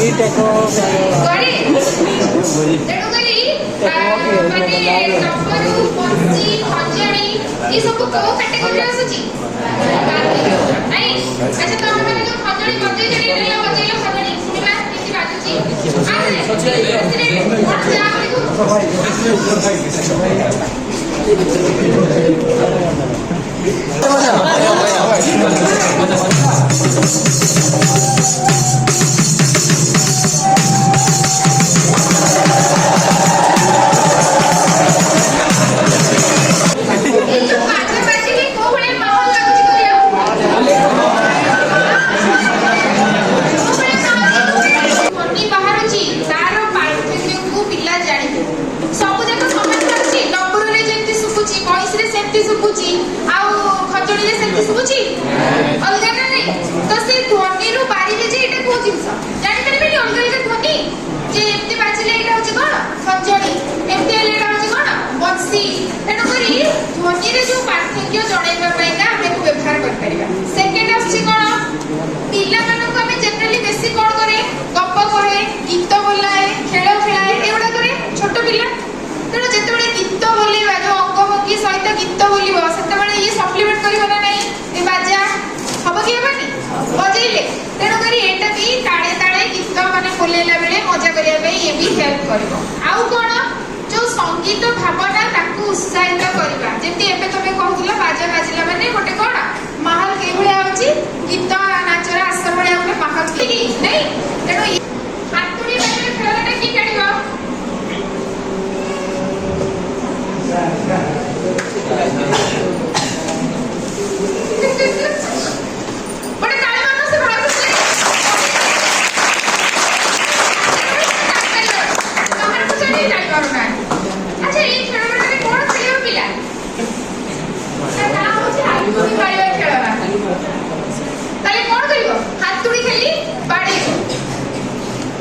ଏଇଟା କଣ କରି ତେଣୁ କରି ମାନେ ନମ୍ବର ପଞ୍ଚି ଖଞ୍ଜଣି ଏ ସବୁ କୋଉ କାଟେଗୋରୀରେ ଆସୁଛି ନାଇଁ ଆଚ୍ଛା ତମେ ମାନେ ଯୋଉ ଖଞ୍ଜଣି ବଜେଇ ଜଣେ ଏଇଟା ବଜେଇଲ ଖଞ୍ଜଣି ଶୁଣିବା କେମିତି ବାଜୁଛି ଆରେ କଣ ଯା संगीत भावना ताकू उत्साहित करबा जेंती एबे तमे कहउला बाजा बाजिला माने गोटे कोन माहौल के भलिया होची गीत नाचरा आसर भलिया गोटे माहौल की नहीं तेनो हातुडी बाजे खेलटा की काढिबो बड़े ताली मारनो से बड़ा खुशी तमर कुछ नहीं जाई करू ना अच्छा ये खेलटा में कोन खेलियो पिला ना होची हातुडी मारिबा खेलना ताले कोन करिवो हातुडी खेली बाडी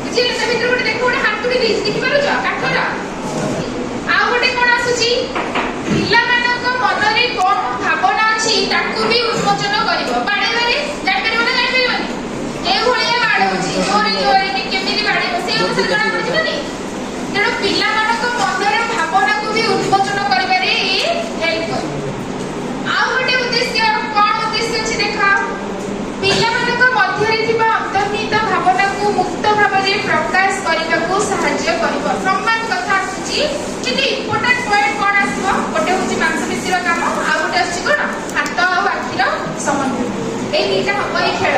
बुझिले त भितर गोटे देखो गोटे हातुडी देखि पारुछ काठर आ गोटे कोन आसुची पिला मानक मनरे कोन भावना अछि ताकू भी उन्मोचन करिवो बाडे बारे जाय परिबो ना जाय परिबोनी ए भलिया बाडे होची जोरे जोरे नि केमिति बाडे से अनुसार जणा पड़िबोनी तेणु पिला मानक मनरे भावना को भी उन्मोचन करिबारे हेल्प कर आ गोटे उद्देश्य कोन उद्देश्य अछि देखा पिला मानक मध्यरे थिबा अंतर्निहित भावना को मुक्त भावरे प्रकाश करिबा को सहाय्य करिवो सम्मान कथा अछि किति इंपोर्टेंट पॉइंट कोन आसबो गोटे होची मांसपेशीर काम आ गोटे अछि कोन हाथ आ आखिर संबंध ए दुईटा हम ए खेल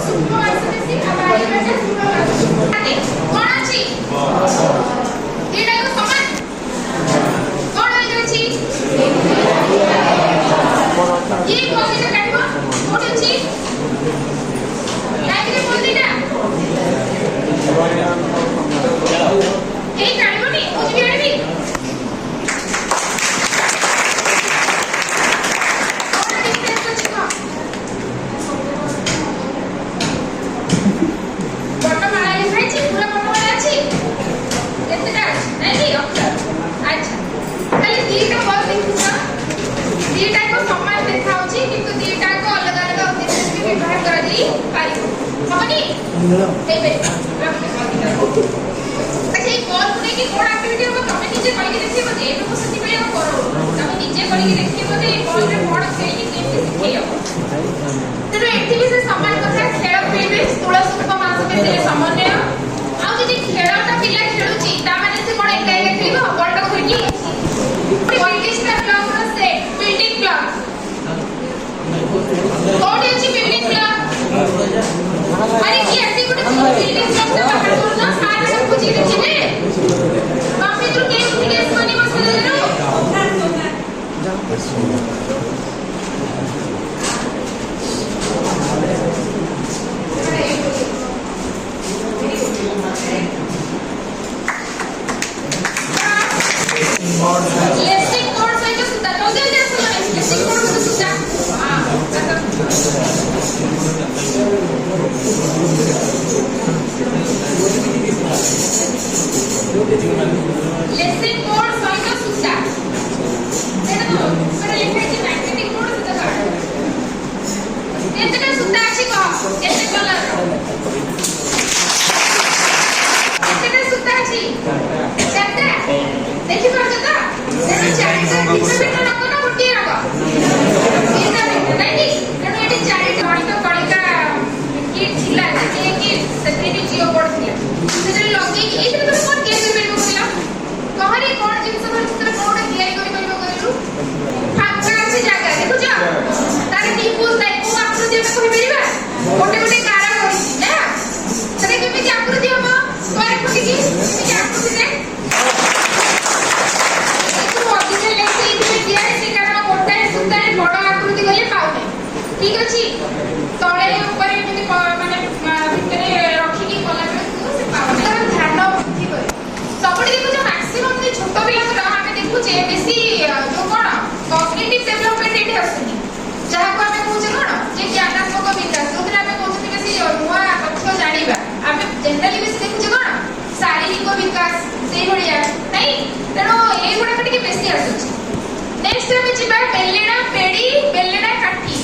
सुपर मांसपेशी हमारी बाटे कोन अछि एटा को समान कोन होई जाछि ये कोन जे काटबो कोन अछि लाइब्रेरी बोल दिना ए काटबोनी बुझि गेलनी ସୂତା ଅଛି କହ କେତେ କଲର କେତେ ସୂତା ଅଛି ଚାରିଟା ଦେଖିପାରୁଛ ତ ତେଣୁ ଚାରିଟା ଭିନ୍ନ ରଙ୍ଗ ନା ଗୋଟିଏ ରଙ୍ଗ ଭିନ୍ନ ଭିନ୍ନ ନାଇଁ କି ତେଣୁ ଏଠି ଚାରିଟା ଗଣିତ କଳିକା କିଟ୍ ଥିଲା ଯେ କି ସେଥିରେ ବି ଜିଓ ବୋର୍ଡ ଥିଲା ସେଥିରେ ଲଗେଇକି ଏଇଥିରେ ତମେ କଣ ତିଆରି କରିପାରିବ କହିଲ କହରେ କଣ ଜିନିଷ ଧରିଥିରେ କଣ ତିଆରି କରିପାରିବ କହିଲୁ ଫାଙ୍କା ଅଛି ଜାଗା ଦେଖୁଛ ତାର ଟିପୁଲ ଥାଏ କୋଉ ଆକୃତି ଆମେ କହିପାରିବା ଗୋଟେ ଗୋଟେ କାରା କରିଛି ନା ସେଟା କେମିତି ଆକୃତି ହବ କରେ ଫୁଟିକି କେମିତି ଆକୃତି ଥାଏ ଅଧିକା ଲେଖି ଏଇଥିରେ ଦିଆ ହେଇଛି କାରଣ ଗୋଟାଏ ସୂତାରେ ବଡ ଆକୃତି ଗଲେ ପାଉନି ଠିକ ଅଛି ତଳେ ଉପରେ ଏମିତି ମାନେ ଭିତରେ ରଖିକି କଲା ବେଳକୁ ସେ ପାଉନି ତାର ଧ୍ୟାନ ବୃଦ୍ଧି କରେ ସବୁଠି ଦେଖୁଛ ମ୍ୟାକ୍ସିମମ୍ ଯେ ଛୋଟ ପିଲାଙ୍କର ଆମେ ଦେଖୁଛେ ବେଶୀ ଯୋଉ କଣ କଗ୍ନିଟିଭ ଡେଭଲପମେଣ୍ଟ ଏଠି ଆସୁନି ଯାହାକୁ ଆମେ କହୁଛେ କଣ ଯେ ଜ୍ଞାନାତ୍ମକ ବିକାଶ ଯୋଉଥିରେ ଆମେ କହୁଛେ ବେଶୀ ନୂଆ ତଥ୍ୟ ଜାଣିବା ଆମେ ଜେନେରାଲି ବେଶୀ ଦେଖୁଛେ କଣ ଶାରୀରିକ ବିକାଶ ସେଇଭଳିଆ ନାଇଁ ତେଣୁ ଏଇଗୁଡାକ ଟିକେ ବେଶୀ ଆସୁଛି ନେକ୍ସଟ ଆମେ ଯିବା ବେଲେଣା ପେଡି ବେଲେଣା କାଠି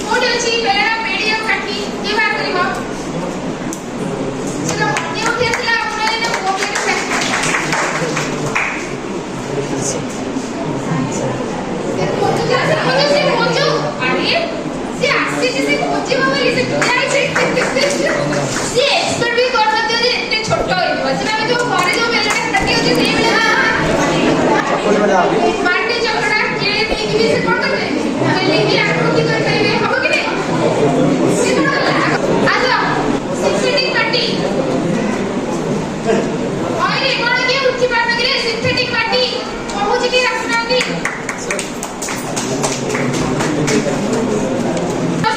କୋଉଠି ଅଛି ବେଲେଣା ପେଡି ଆଉ କାଠି କିଏ ବାହାର କରିବ ସେଟା ମନେ ଉଠି ଆସିଲା ଆପଣ ଏଇନା ପୁଅ ପିଲାଟା माटी चकड़ा जे देकी भी से कोन करते पहले की आकृति कर परिबे हबो कि नै से कोन आजा सिंथेटिक माटी और ए कोन के उठी पान के सिंथेटिक माटी पहुंच के रखनांदी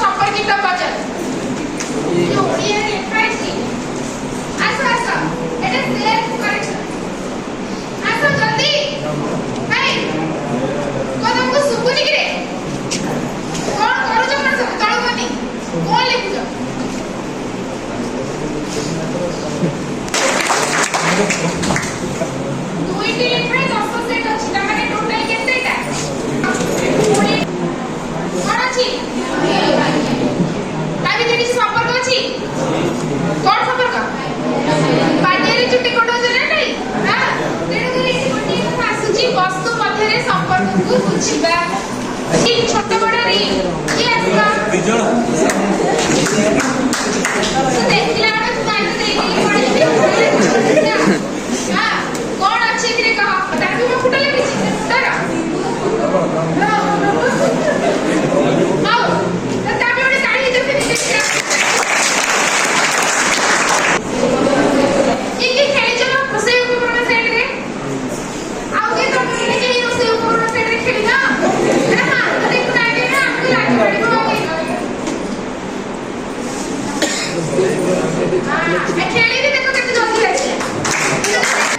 संपर्कित बचत ये ओडिया रे फाइसी आसा आसा एटा सेल्फ करेक्शन आसा जल्दी को सुबुनी कि रे कोन करू छ मन सब तळ बनी कोन लिखु छ दुईटी लिखा 10 सेट अछि त माने टोटल केतेटा कोन अछि ता भी देखि संपर्क अछि कोन संपर्क पाटियारी चुट्टी कोडो जले नै हां तेनु करे एठी गोटी କଥା आसुची वस्तु मध्यरे संपर्क को बुझिबा ठीक छोट बड़ री की आसबा बिजळ तो देखिला बड टाइम देली पड़ी हां कोन अछि तिरे कह तार भी म फुटले किछि तार आओ ता भी ओडे काढी दे देखिला एक खेली चलो खुसे उपकरण साइड रे आओ के तो खेली जे खुसे उपकरण साइड रे खेली ना हां देख ना आगे ना आपको लाग पड़िबो हां खेली भी देखो केते जल्दी अछि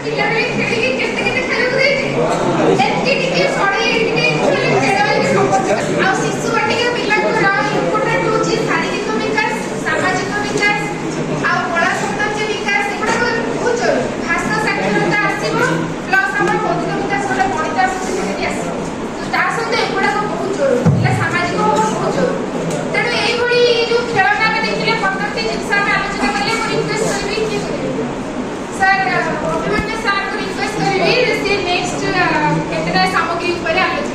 पिला रे खेली के केते केते खेलु दे एतकी टिके सड़ी टिके खेली खेला के संपर्क आ शिशु वाटिका पिला को इम्पोर्टेंट होची शारीरिक विकास सामाजिक विकास आ कला सौंदर्य विकास एगुडा बहुत जरूरी भाषा साक्षरता आसीबो प्लस हमर बौद्धिक विकास वाला गणित संस्कृति आसीबो तो ता सहित एगुडा बहुत जरूरी पिला सामाजिक बहुत जरूरी तेणु एई भली जो खेलना में देखिले प्रत्येक जिनिस में आलोचना करले को रिक्वेस्ट करबी कि सर अभिमन्यु सर को रिक्वेस्ट करबी से नेक्स्ट केतेटा सामग्री ऊपर आलोचना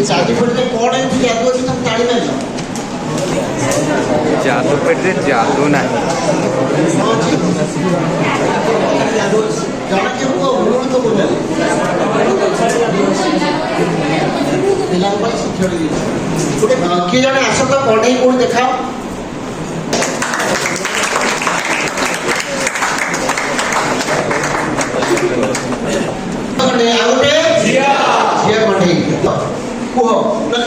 जादू पेटे कौन है जादू अच्छी तुम ताली में लो जादू पेटे जादू नहीं जाना के वो भूल तो बोले पिला को शिक्षा दी गोटे किए जने आस तो कौन कोन देखाओ ने आउटे जिया जिया कोन पुओ जन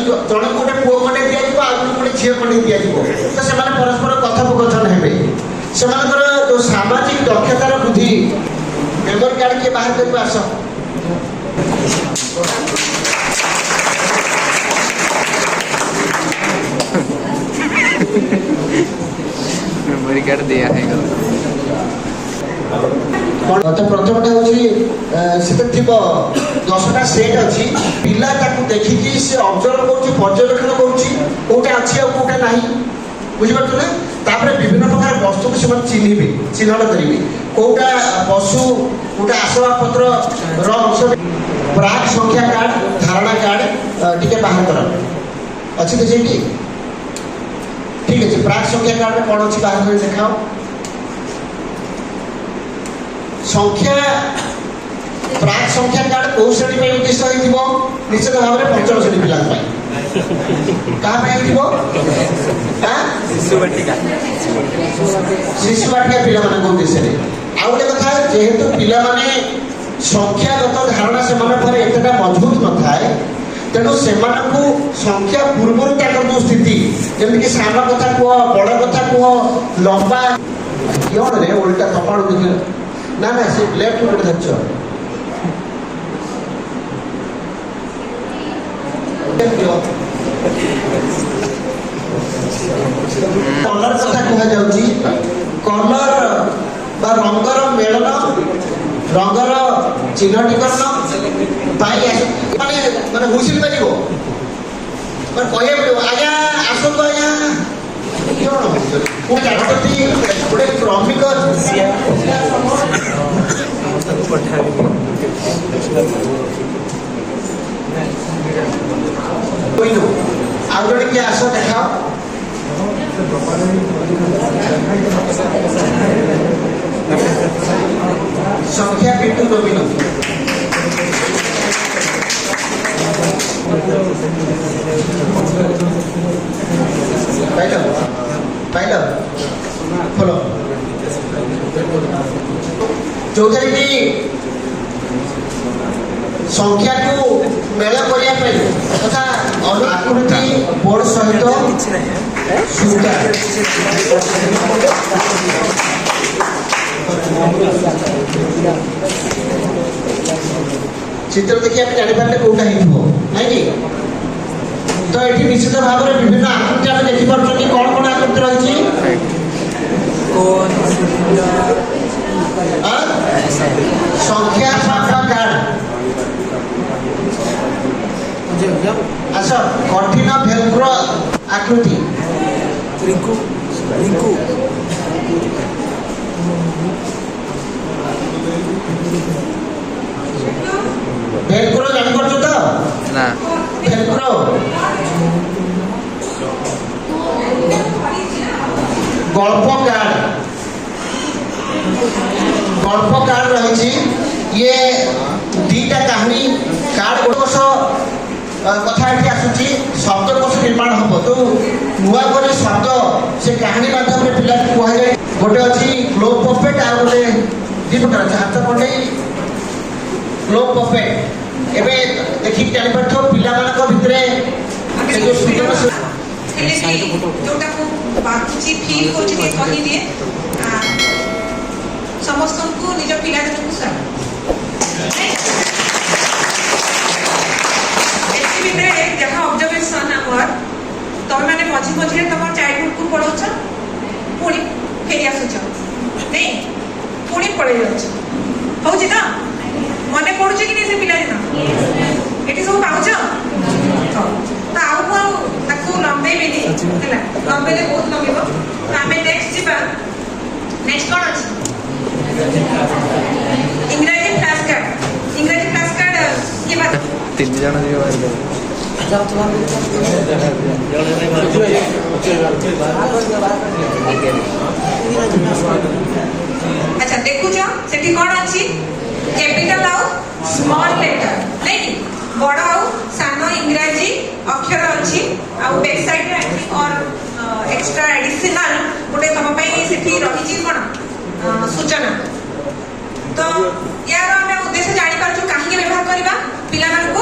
गोटे पुओ खंडे दिया जिवो आ गोटे झियो खंडे दिया जिवो तो से माने परस्पर कथोपकथन हेबे से मानकर जो सामाजिक दक्षतार वृद्धि मेमोरी कार्ड के बाहर करके आस मेमोरी कार्ड दिया है तो प्रथमटा होची सेते थिबो 10टा सेट अछि पिला ताकू देखिकी से ऑब्जर्व करछि पर्यवेक्षण करछि कोटा अछि आ कोटा नाही बुझि पाछो ना तापर विभिन्न प्रकार वस्तु को से चिन्हिबे चिन्हन करिवे कोटा पशु कोटा आसबाबपत्र र अंश प्राक संख्या कार्ड धारणा कार्ड टिके बाहर कर अछि तो जेकी ठीक अछि प्राक संख्या कार्ड में कोन अछि बाहर कर देखाओ संख्या प्राक संख्या कार्ड को श्रेणी पे उद्देश्य होइथिबो निश्चित भाव में पंचम श्रेणी पिला पाई का पे आइथिबो हां शिशु बाटिका पिला माने को उद्देश्य रे आ गोटे कथा जेहेतु पिला माने संख्यागत धारणा से मन पर एतटा मजबूत न थाए तेणु सेमानकु संख्या पूर्वरु ताकर जो स्थिति जेमि कि सान कथा को बड़ कथा को लंबा क्यों रे उल्टा कपाड़ देखि ना ना से लेफ्ट में धरछो कलर कथा कहा जाउची कलर बा रंगर मेलन रंगर चिन्हटीकरण पाई माने माने हुसिल बाजिबो पर कहे पड़ो आज्ञा आसो तो आज्ञा क्यों जानती गोटे क्रमिक आउ जड़े किए आस देखाओ संख्या बिंदु नवीन पाइल खोलो जो कि संख्या को मेल करने तथा आकृति बोर्ड सहित सूता चित्र देखिए आप जापारे कौटा नहीं तो ये निश्चित भाव में विभिन्न आकृति आप देखिपे कौन कौन आकृति रही संख्या कार्ड अच्छा कठिन भेल्क्रो आकृति रिंकू भेल्क्रो जान परछो तो ना भेल्क्रो गल्प कार्ड रही ये दीटा कहानी कार्ड गोटोश कथा ये आसूची शब्दकोश निर्माण हम तो नुआ कर शब्द से कहानी माध्यम पिला कहुए गोटे अच्छी ग्लोब पपेट आ गोटे दी प्रकार हाथ कंडे ग्लोब पपेट एवं देखिए जापर पिला भितर जो सृजन जोटा को बातुची फील होची के कहि दिए समस्त को निज पिला दिन को सर एची भितरे जहा ऑब्जर्वेशन आवर तमे माने मझी मझी तम चाइल्डहुड को पढौछ पुणी फेरी आसुछ नहीं पुणी पळै जाछ होची ना मने पडुछ कि नहीं से पिला दिन एटी सब पाउछ तो आउ ताको लंबे बेली हला लंबे ले बहुत लंबेबो तो हमें नेक्स्ट जीवा नेक्स्ट कोन अछि इंग्रजी फ्लैश कार्ड के बात तीन जन जी अच्छा देखु जो सेठी कोन अछि कैपिटल आउ स्मॉल लेटर नहीं बड़ आउ सानो इंग्रजी अक्षर अछि आउ बैक साइड रे आई और एक्स्ट्रा एडिशनल गोटे तम पई सेठी रही छी कोन सूचना तो यार हमें उद्देश्य जानि पाछु काहे व्यवहार करबा पिला मान को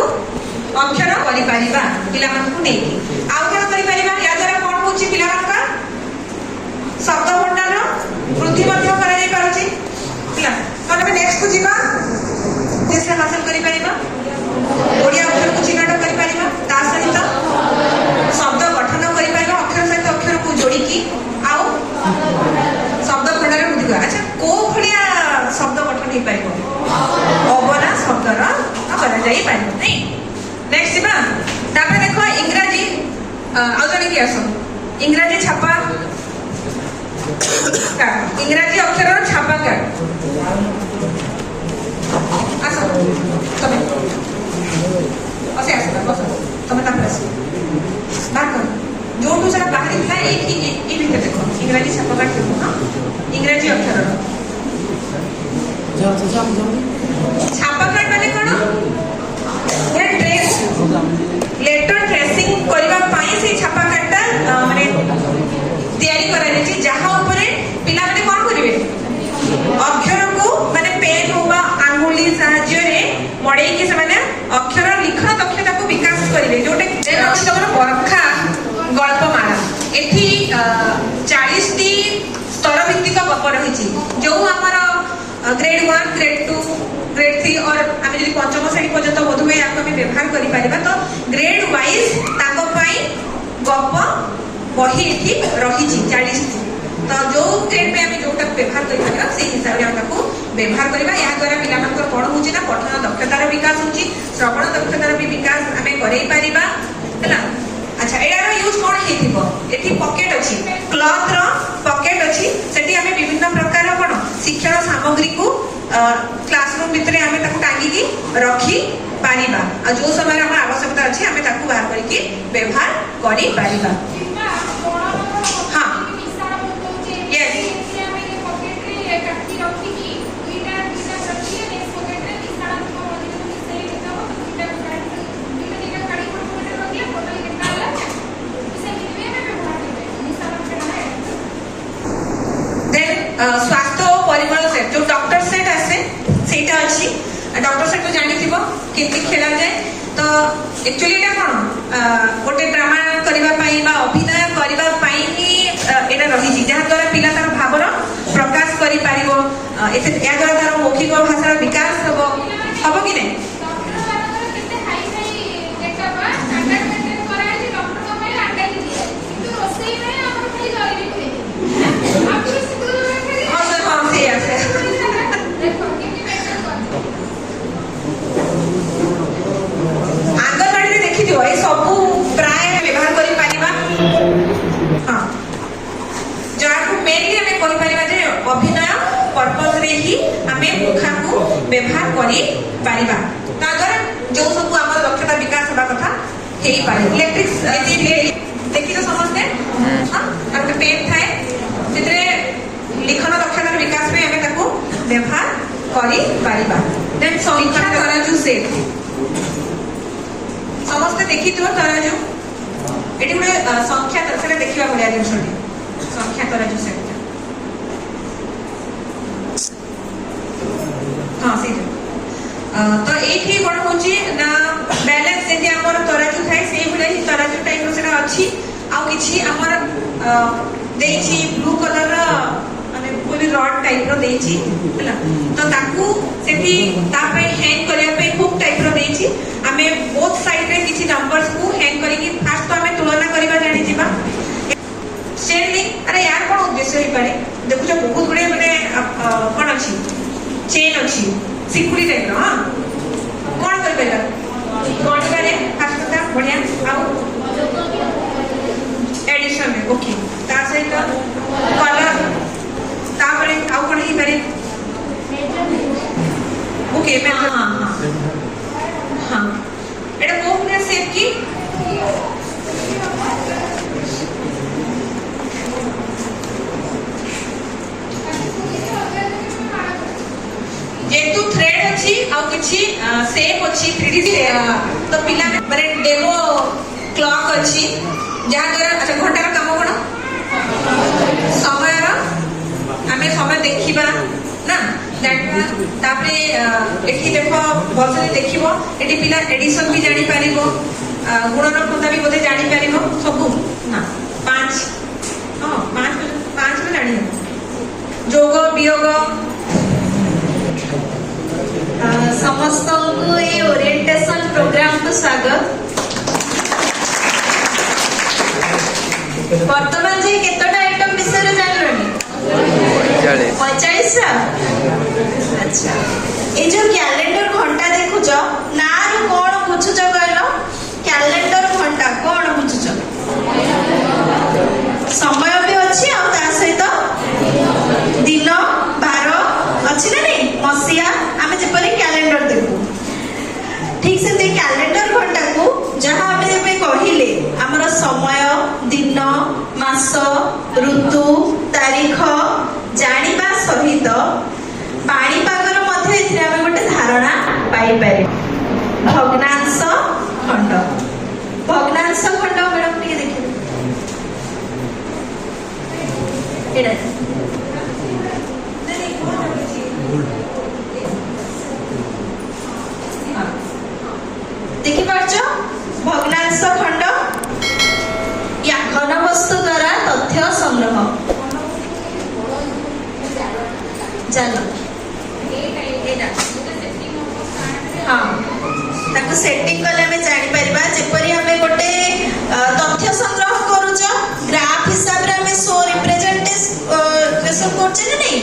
अक्षर करि परिबा पिला मान को नेकी आउ क्या करि परिबा या द्वारा कोन होची पिला मान का शब्द भंडार वृद्धि मध्य करा जाय पारुची पिला तो हमें नेक्स्ट को जीवा जैसे हासिल करि परिबा ओडिया अक्षर को चिन्हट करि परिबा ता सहित शब्द गठन करि परिबा अक्षर सहित अक्षर को जोड़ी की आउ ଦେଖିବା ଆଚ୍ଛା କୋଉ ଭଳିଆ ଶବ୍ଦ ଗଠନ ହେଇପାରିବ ଅବନା ଶବ୍ଦର କରାଯାଇ ପାରିବ ନାଇଁ ନେକ୍ସଟ ଯିବା ତାପରେ ଦେଖ ଇଂରାଜୀ ଆଉ ଜଣେ କିଏ ଆସ ଇଂରାଜୀ ଛାପା ଇଂରାଜୀ ଅକ୍ଷରର ଛାପା କାର୍ଡ ଆସ ତମେ ଆସ ବସ ତମେ ତାପରେ ଆସ ବାହାର କର ଯୋଉଠୁ ସେଟା ବାହାରିଥିଲା ଏଇଠି ଏଇ ଭିତରେ ଦେଖ ଇଂରାଜୀ ଛାପା କାର୍ଡ ଥିବ ହଁ ଇଂରାଜୀ ଅକ୍ଷରର ଛାପା କାର୍ଡ ମାନେ କଣ ଗୋଟେ ଟ୍ରେସ୍ ଲେଟର ଟ୍ରେସିଂ କରିବା ପାଇଁ ସେଇ ଛାପା କାର୍ଡଟା ମାନେ ତିଆରି କରାଯାଇଛି ଯାହା ଉପରେ ପିଲାମାନେ କଣ କରିବେ ଅକ୍ଷରକୁ ମାନେ ପେନ୍ ହଉ ବା ଆଙ୍ଗୁଳି ସାହାଯ୍ୟରେ ମଡେଇକି ସେମାନେ ଅକ୍ଷର ଲିଖନ ଦକ୍ଷତାକୁ ବିକାଶ କରିବେ ଯୋଉଟା ଅଛି ତମର ବରଖା ଗଳ୍ପମାଳା ଏଠି 40ଟି ସ୍ତର ଭିତ୍ତିକ ଗପ ରହିଛି ଯୋଉ ଆମର ଗ୍ରେଡ୍ 1 ଗ୍ରେଡ୍ 2 ଗ୍ରେଡ୍ 3 और ଆମେ ଯଦି ପଞ୍ଚମ ଶ୍ରେଣୀ ପର୍ଯ୍ୟନ୍ତ ବୋଧହୁଏ ୟାକୁ ଆମେ ବ୍ୟବହାର କରିପାରିବା ତ ଗ୍ରେଡ୍ ୱାଇଜ ତାଙ୍କ ପାଇଁ ଗପ ବହି ଏଠି ରହିଛି 40ଟି ତ ଯୋଉ ଗ୍ରେଡ୍ ପାଇଁ ଆମେ ଯୋଉଟାକୁ ବ୍ୟବହାର କରିପାରିବା ସେଇ ହିସାବରେ ଆମେ ତାକୁ ବ୍ୟବହାର କରିବା ଏହା ଦ୍ୱାରା ପିଲାମାନଙ୍କର କଣ ହଉଛି ନା ପଠନ ଦକ୍ଷତାର ବିକାଶ ହଉଛି ଶ୍ରବଣ ଦକ୍ଷତାର ବି ବିକାଶ ଆମେ କରେଇ ପାରିବା ହେଲା আচ্ছা এটার ইউজ কোন হেইতিব এটি পকেট আছে ক্লথ র পকেট আছে সেটি আমি বিভিন্ন প্রকার কোন শিক্ষণ সামগ্রী কু ক্লাসরুম ভিতরে আমি তাকে টাঙ্গি কি রাখি পারিবা আর যে সময় আমার আবশ্যকতা আছে আমি তাকে বাহার করি কি ব্যবহার করি পারিবা হ্যাঁ यस स्वास्थ्य और परिमल सेट जो डॉक्टर सेट आसे सेटा अछि डॉक्टर सेट तो जानि थिबो केति खेला जाय तो एक्चुअली एटा कोन गोटे ड्रामा करबा पई बा अभिनय करबा पई ही एटा रही जी जहा द्वारा पिला तार भावर प्रकाश करि पारिबो एते या द्वारा तार मौखिक भाषार विकास हबो हबो कि नै आंगनवाड़ी देखी जो ये सब प्राय व्यवहार करि पारिबा हां जाकू मेनली हमें कहि पारिबा जे अभिनय पर्पस रे ही हमें मुखा को व्यवहार करि पारिबा तागर जो सब हमर दक्षता विकास होबा कथा हेई पारे इलेक्ट्रिक्स देखि तो समझते हां और पेन थाए जेतरे लिखन दक्षतार विकास में हमें ताको व्यवहार करि पारिबा देन संख्या तराजू सेट समस्त देखि तो तराजू एटी गुडे संख्या सेटा देखिबा बढिया जिंसटी संख्या तराजू सेट हां सेटा तो एठी कोन होची ना बैलेंस जेति हमर तराजू थाए सेही भले ही तराजू टाइप रो सेटा अछि आ किछि हमर देछि ब्लू कलर रा कोई रॉड टाइप रो देछि हला तो ताकू सेठी ता पे हैंग करिया पे हुक टाइप रो देछि हमें बोथ साइड रे किछि नंबर्स को हैंग करी कि फास्ट तो हमें तुलना करिबा जानि जिबा चेन लिंक अरे यार कोन उद्देश्य होई पारे देखु जो बहुत बड़े माने कोन अछि चेन अछि सिकुड़ी टाइप रो हां कोन कर पेला कोन करे फास्ट ता बढ़िया आ एडिशन में ओके ता सहित कलर तापरे आउ कोन ही करे ओके मैं हां हां हां एटा कोन शेप की जेतु थ्रेड अछि आ किछि शेप अछि 3D शेप तो पिला माने डेमो क्लॉक अछि जहा द्वारा अच्छा घंटार काम कोन समय हमें समय देखिबा ना जानबा तापरे एठी देखो बसरे देखिबो एठी पिला एडिशन भी जानि पारिबो गुणन फंदा भी बोधे जानि पारिबो सब ना 5 हां 5 में जानि जोग वियोग समस्त को ये ओरिएंटेशन प्रोग्राम को स्वागत वर्तमान जे केतटा आइटम विषय रे जानलनी 45 ଆଚ୍ଛା ଏ ଯୋଉ କ୍ୟାଲେଣ୍ଡର ଘଣ୍ଟା ଦେଖୁଛ ନାରୁ କଣ ବୁଝୁଛ କହିଲ? କ୍ୟାଲେଣ୍ଡର ଘଣ୍ଟା କଣ ବୁଝୁଛ? ସମୟ ବି ଅଛି ଆଉ ତା ସହିତ ଦିନ ବାର ଅଛି ନା ନାଇଁ? ମସିହା ଆମେ ଯେପରି କ୍ୟାଲେଣ୍ଡର ଦେଖୁ ଠିକ ସେମିତି କ୍ୟାଲେଣ୍ଡର ଘଣ୍ଟାକୁ ଯାହା ଆମେ ଏବେ କହିଲେ ଆମର ସମୟ ଦିନ ମାସ ଋତୁ ତାରିଖ ଜାଣିବା ସହିତ ପାଣିପାଗର ମଧ୍ୟ ଏଥିରେ ଆମେ ଗୋଟେ ଧାରଣା ପାଇପାରିବା। ଭଗ୍ନାଂଶ ଖଣ୍ଡ ଭଗ୍ନାଂଶ ଖଣ୍ଡ ମ୍ୟାଡମ ଟିକେ ଦେଖିବେ ଏଇଟା ଦେଖିପାରୁଛ ଭଗ୍ନାଂଶ ଖଣ୍ଡ या घनवस्तु द्वारा तथ्य संग्रह चलो हाँ ताको सेटिंग कले हमें जानि परिबा जेपरि हमें गोटे तथ्य संग्रह करूछ ग्राफ हिसाब रे हमें शो रिप्रेजेंटेशन करछे नै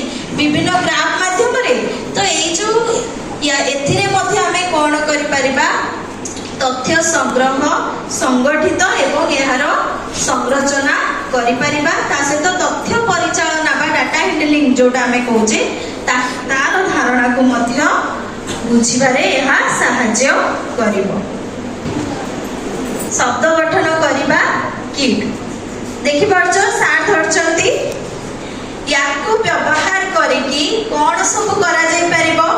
विभिन्न ग्राफ माध्यम रे तो एई जो या एथिरे मध्ये हमें कोन करि परिबा तथ्य संग्रह संगठित एवं यार संरचना करि परिबा ता सहित तथ्य परिचालना बा डाटा हैंडलिंग जोटा हमें कहूचे तार धारणा को मध्य बुझिबारे यह साहाय्य करिवो। शब्द गठन करिबा किट देखि पारछो सार धरचंती याकू व्यवहार करिकी कोन सब करा जाय परिबो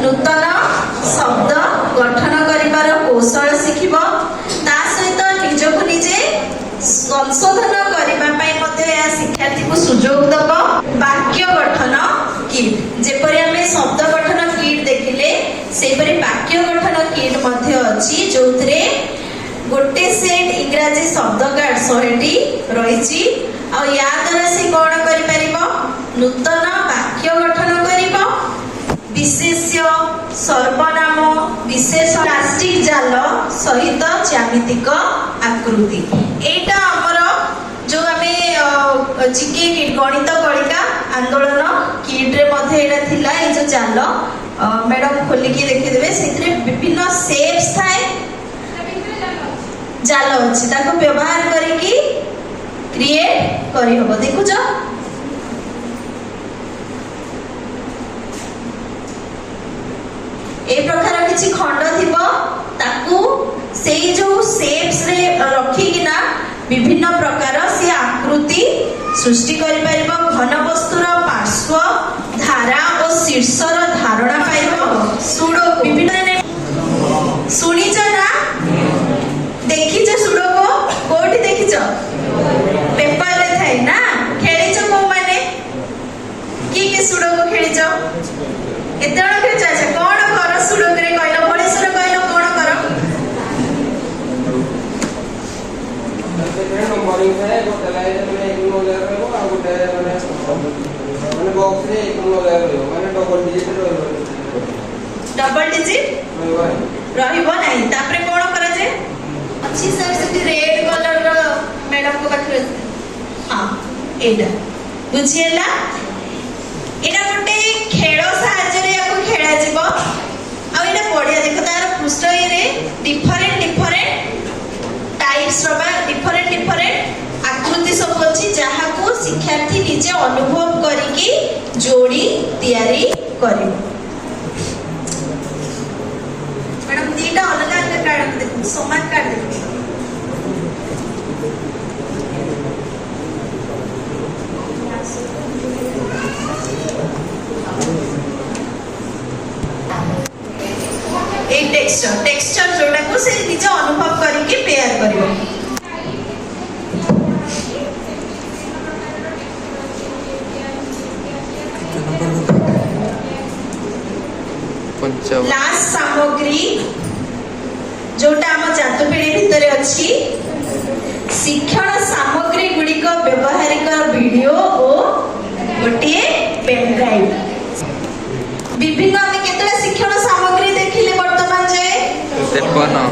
नूतन शब्द गठन करिबार कौशल शिखिबो ता सहित निजको निजे संशोधन करिबा पई मध्ये या शिक्षार्थी को सुयोग दबो। वाक्य गठन किट जेपरि हमें शब्द गठन किट देखिले सेपरि वाक्य गठन किट मध्ये अछि जोथरे गोटे सेट इंग्रजी शब्द कार्ड 100टी रहिछि आ या द्वारा से कोन करि परिबो नूतन वाक्य गठन करिबो विशेष्य सर्वनाम विशेष प्लास्टिक जाल सहित ज्यामितिक आकृति एटा हमर जो हमें जीके किट गणित कलिका आंदोलन किट रे मध्ये एटा थिला ए जो जाल मैडम खोली के देखि देबे सेतरे विभिन्न शेप्स थाए जाल अछि ताको व्यवहार करी की क्रिएट करी हबो देखुछ ए प्रकार किछि खंड थिबो ताकू सेई जो शेप्स रे रखी किना विभिन्न प्रकार से आकृति सृष्टि करि परिबो घन वस्तुर पार्श्व धारा और शीर्षर धारणा पाइबो सुडो विभिन्न सुनिछ ना देखिछ सुडो को कोठी देखिछ पेपर रे थाई ना खेलिछ को माने की सुडो को खेलिछ एतण खेलिछ अच्छा कोन कर सुडो रे कहलो मणिसर कहलो कोन कर नंबरिंग है गोटे लाइन में एक नंबर रहबो आ गोटे माने बॉक्स रे एक नंबर रहबो माने डबल डिजिट रहबो रहिबो नाही तापरे कोन करा जे अच्छी सर सेठी रेड कलर रो मैडम को पाखरे हां एडा बुझियला एडा गोटे खेल साहाय्य रे याको खेला जीवो आ एडा बढ़िया देखो तार पृष्ठ रे डिफरेंट टाइप्स रो बा डिफरेंट आकृति सब अछि जहा को शिक्षार्थी निजे अनुभव करी की जोड़ी तैयारी करिवो। मैडम दीटा अलग अलग कार्ड देखो समान कार्ड देखो ए टेक्सचर जोटा को से निजे अनुभव करी के पेयर करिवो। लास्ट सामग्री जोटा हम जातुपीढ़ी भितर अछि शिक्षण सामग्री गुड़िक व्यवहारिक वीडियो और गोटे पेन ड्राइव विभिन्न हमें केतला शिक्षण सामग्री देखिले वर्तमान जे 53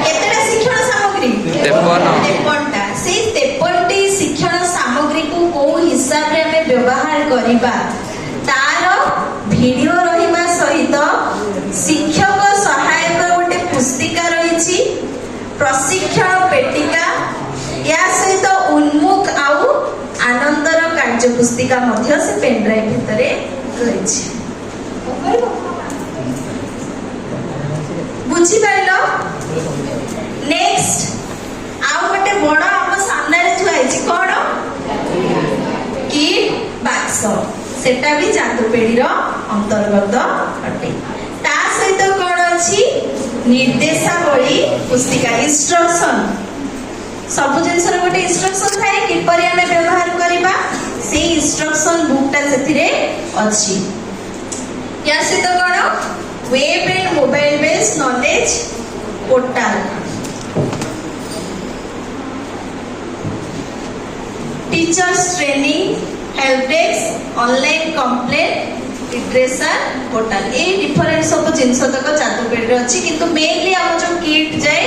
केतला शिक्षण सामग्री 53टा से 53टी शिक्षण सामग्री को को हिसाब रे हमें व्यवहार करिबा तार पुस्तिका मध्य से पेन ड्राइव भितर रही बुझी पाइल नेक्स्ट आउ गोटे बड़ आम सामने थुआई कौन किट बाक्स सेटा भी जादुपेढ़ी अंतर्गत अटे ता सहित कौन अच्छी निर्देशावली पुस्तिका इंस्ट्रक्शन सब जिनस गोटे इंस्ट्रक्शन थाए किपरि आमे व्यवहार करबा से इंस्ट्रक्शन बुकटा सेथिरे अछि या सहित कौन web and mobile based knowledge portal teachers training help desk online complaint literature portal a different सब जिनस तक जादुपेढ़ी अच्छी किंतु मेनली आम जो किट जाए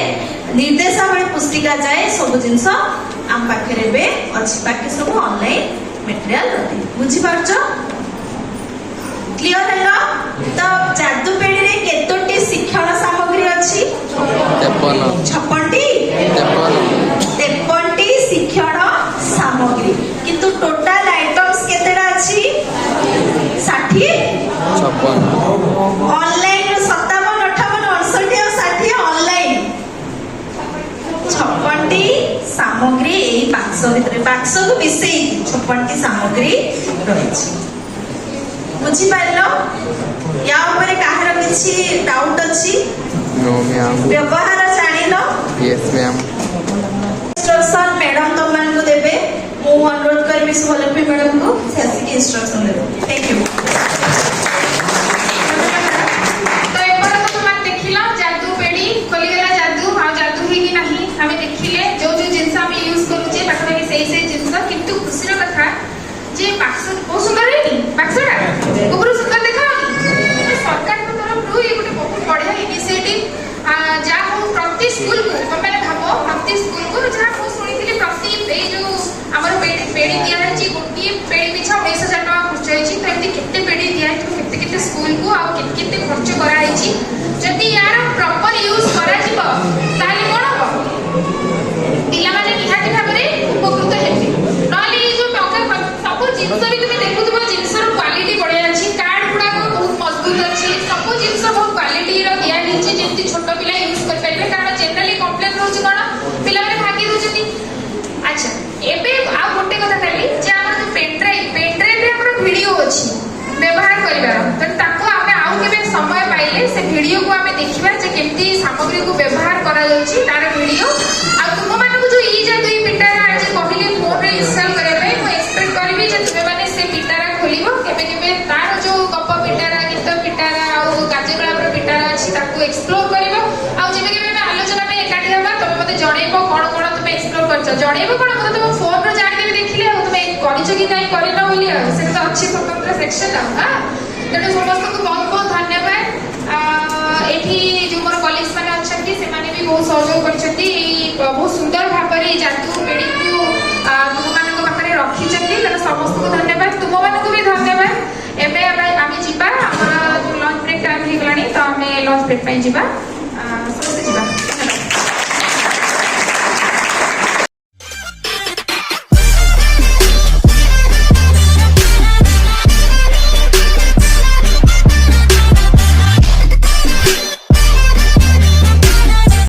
निर्देशावली पुस्तिका जाए सब जिनस आम पाखे बे अच्छी बाकी सब ऑनलाइन मटेरियल रही बुझी पारछ क्लियर है तो जादुपेढ़ी रे केतोटी शिक्षण सामग्री अच्छी 56टी 53टी शिक्षण सामग्री किंतु टोटल आइटम्स केतेडा अछि 60 ऑनलाइन 57 58 68 और 60 ऑनलाइन 56टी सामग्री एई बाक्स भितर बाक्स को मिसेई 56टी सामग्री रहिछि बुझी पाइलो या ऊपर काहर किछि डाउट अछि नो मैम व्यवहार जानिलो यस मैम इंस्ट्रक्शन मैडम तुम मान को देबे मु अनुरोध करबी सुभलक्ष्मी मैडम को सेसी के इंस्ट्रक्शन देबे थैंक यू तो एपर तो तुम देखिला जादुपेढ़ी खोली गेला जादू आ जादू ही कि नहीं हमें देखिले जो जो जिंस हम यूज करू जे पाखा के सही जिंस किंतु खुशीर कथा जे बाक्स बहुत सुंदर है बाक्सटा ऊपर सुंदर देखा सरकार को तरफ रु ये गोटे बहुत बढ़िया इनिशिएटिव जा हो प्रति स्कूल को मैंने भाबो प्रति स्कूल को जहां को सुनिथिले प्रति पे जो हमर पेड़ी दिया है जी गोटी पेड़ी पिछा 19000 टका खर्च होई छी तो एते केते पेड़ी दिया है केते केते स्कूल को आ केते खर्च करा है छी जदी यार प्रॉपर यूज करा जीव ताले कोन हो पिला माने निहाती भाबरे उपकृत हेबे नली जो टका सब जिंस भी तुम देखुथबो जिंसर क्वालिटी बढ़िया अछि कार्ड गुडा बहुत मजबूत अछि सब जिंस बहुत क्वालिटी रो दिया हिची जेंति छोट पिला यूज कर परबे कारण जनरली कंप्लेन रहउछ कोन पिला माने भागी दोछथि अच्छा एबे आ गोटे कथा कहली जे हमर जो पेन ड्राइव रे हमर वीडियो अछि व्यवहार करिबार त ताको हमें आउ केबे समय पाइले से वीडियो को हमें देखिबा जे केमती सामग्री को व्यवहार करा जाउछि तार वीडियो आ तुम मानको जो ई जे दुई पिटारा आज कहली फोन रे इंस्टॉल करबे मु एक्सपेक्ट करबी जे तुमे माने से पिटारा खोलिबो केबे केबे तार जो गप पिटारा गीत पिटारा आ कार्यकलाप रो पिटारा अछि ताको एक्सप्लोर करबो आ जेबे केबे में आलोचना में एकाठी हबा तमे मते जणेबो कोन कोन तुमे एक्सप्लोर करछ जणेबो कोन मते तुम फोन रो जानि देबे देखिले आ तुमे करिछ कि नै करिना बोली आ से तो अच्छी स्वतंत्र सेक्शन आ हां तेणु समस्त को बहुत बहुत धन्यवाद एठी जो मोर कलीग्स माने अछंती से माने भी बहुत सहयोग करछंती बहुत सुंदर भाबरे जादू पेड़ी को तुम मानको पाखरे रखिछंती तेणु समस्त को धन्यवाद तुम मानको भी धन्यवाद एबे आमे जिबा हमर लंच ब्रेक टाइम हे गलानी तो आमे लंच ब्रेक पई जिबा